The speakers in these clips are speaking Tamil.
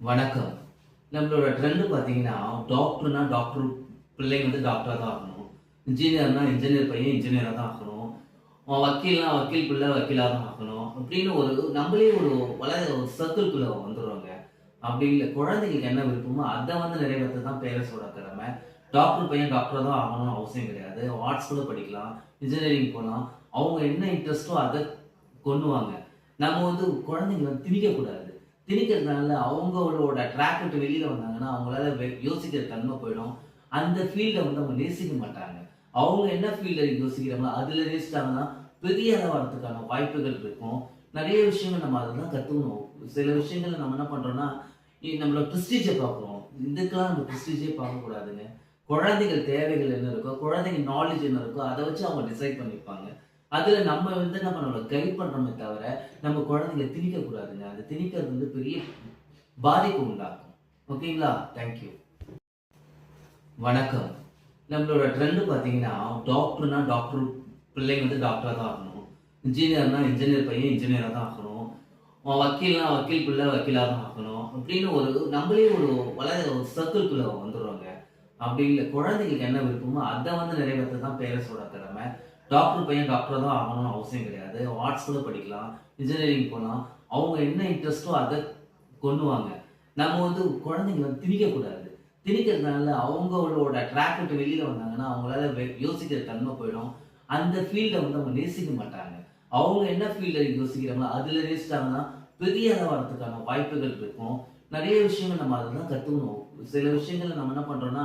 வணக்கம். நம்மளோட ட்ரெண்ட் பார்த்தீங்கன்னா, டாக்டர்னா டாக்டர் பிள்ளைங்க டாக்டரா தான் ஆகணும். இன்ஜினியர்னா இன்ஜினியர் பையன் இன்ஜினியரா தான் ஆகணும். வக்கீல்னா வக்கீல் பிள்ளை வக்கீலா தான் ஆகணும். அப்படின்னு நம்மளே ஒரு சர்க்கிள்குள்ள வந்துர்றோங்க. அப்படி இல்ல குழந்தைகளுக்கு என்ன விருப்பமோ அத நிறைவேத்த தான் பேரண்ட்ஸோட கடமை. டாக்டர் பையன் டாக்டரா தான் ஆகணும்னு அவசியம் கிடையாது. ஆர்ட்ஸ் கூட படிக்கலாம். இன்ஜினியரிங் போலாம். அவங்க என்ன இன்ட்ரெஸ்ட்டோ அத கொண்டு வாங்க. நம்ம குழந்தைங்கள திணிக்கக்கூடாது. திணிக்கிறதுனால அவங்களோட ட்ராக் விட்டு வெளியில வந்தாங்கன்னா, அவங்களால யோசிக்கிற தன்மை போயிடும். அந்த ஃபீல்ட அவங்க நேசிக்க மாட்டாங்க. அவங்க என்ன ஃபீல்ட யோசிக்கிறாங்களோ, அதுல நேசிச்சாங்கன்னா, பெரிய ஆளா வரதுக்கான வாய்ப்புகள் இருக்கும். நெறைய விஷயங்கள் நம்ம அதெல்லாம் கத்துக்கணும். சில விஷயங்கள நம்ம என்ன பண்றோம்னா, நம்மளோட பிரெஸ்டீஜ பார்க்குறோம். இதுக்கெல்லாம் நம்ம பிரெஸ்டீஜே பார்க்கக்கூடாதுங்க. குழந்தைகள் தேவைகள் என்ன இருக்கோ, குழந்தைங்க நாலேட்ஜ் என்ன இருக்கோ, அத வச்சு அவங்க டிசைட் பண்ணிப்பாங்க. அதுல நம்ம என்ன பண்ணணும், கைட் பண்றோமே தவிர, நம்ம குழந்தைங்கள திணிக்கக்கூடாதுங்க. அது திணிக்கிறது பெரிய பாதிப்பு உண்டாக்கும். ஓகேங்களா? Thank you. வணக்கம். நம்மளோட ட்ரெண்ட் பார்த்தீங்கன்னா, டாக்டர்னா டாக்டர் பிள்ளைங்க டாக்டரா தான் ஆகணும். இன்ஜினியர்னா இன்ஜினியர் பையன் இன்ஜினியரா தான் ஆகணும். வக்கீல்னா வக்கீல் பிள்ளை வக்கீலா தான் ஆகணும். அப்படின்னு நம்மளே ஒரு சர்க்கிள்குள்ள வந்துர்றோங்க. அப்படி இல்ல குழந்தைகளுக்கு என்ன விருப்பமோ அத நிறைவேத்த தான் பேரண்ட்ஸோட கடமை. டாக்டர் பையன் டாக்டரா தான் ஆகணும்னு அவசியம் கிடையாது. ஆர்ட்ஸ் கூட படிக்கலாம். இன்ஜினியரிங் போலாம். அவங்க என்ன இன்ட்ரெஸ்ட்டோ அத கொண்டு வாங்க. நம்ம குழந்தைங்கள திணிக்கக்கூடாது. திணிக்கிறதுனால அவங்களோட ட்ராக் விட்டு வெளியில வந்தாங்கன்னா, அவங்களால யோசிக்கிற தன்மை போயிடும். அந்த ஃபீல்ட அவங்க நேசிக்க மாட்டாங்க. அவங்க என்ன ஃபீல்ட யோசிக்கிறாங்களோ, அதுல நேசிச்சாங்கன்னா, பெரிய ஆளா வரதுக்கான வாய்ப்புகள் இருக்கும். நெறைய விஷயங்கள் நம்ம அதெல்லாம் கத்துக்கணும். சில விஷயங்கள நம்ம என்ன பண்றோம்னா,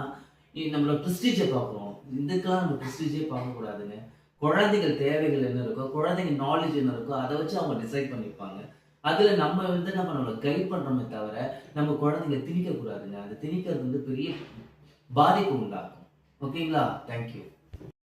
நம்மளோட பிரெஸ்டீஜ பார்க்குறோம். இதுக்கெல்லாம் நம்ம பிரெஸ்டீஜே பார்க்கக்கூடாதுங்க. குழந்தைகள் தேவைகள் என்ன இருக்கோ, குழந்தைங்க நாலேட்ஜ் என்ன இருக்கோ, அத வச்சு அவங்க டிசைட் பண்ணிப்பாங்க. அதுல நம்ம என்ன பண்ணணும், கைட் பண்றோமே தவிர, நம்ம குழந்தைங்கள திணிக்கக்கூடாதுங்க. அது திணிக்கிறது பெரிய பாதிப்பு உண்டாக்கும். ஓகேங்களா? Thank you.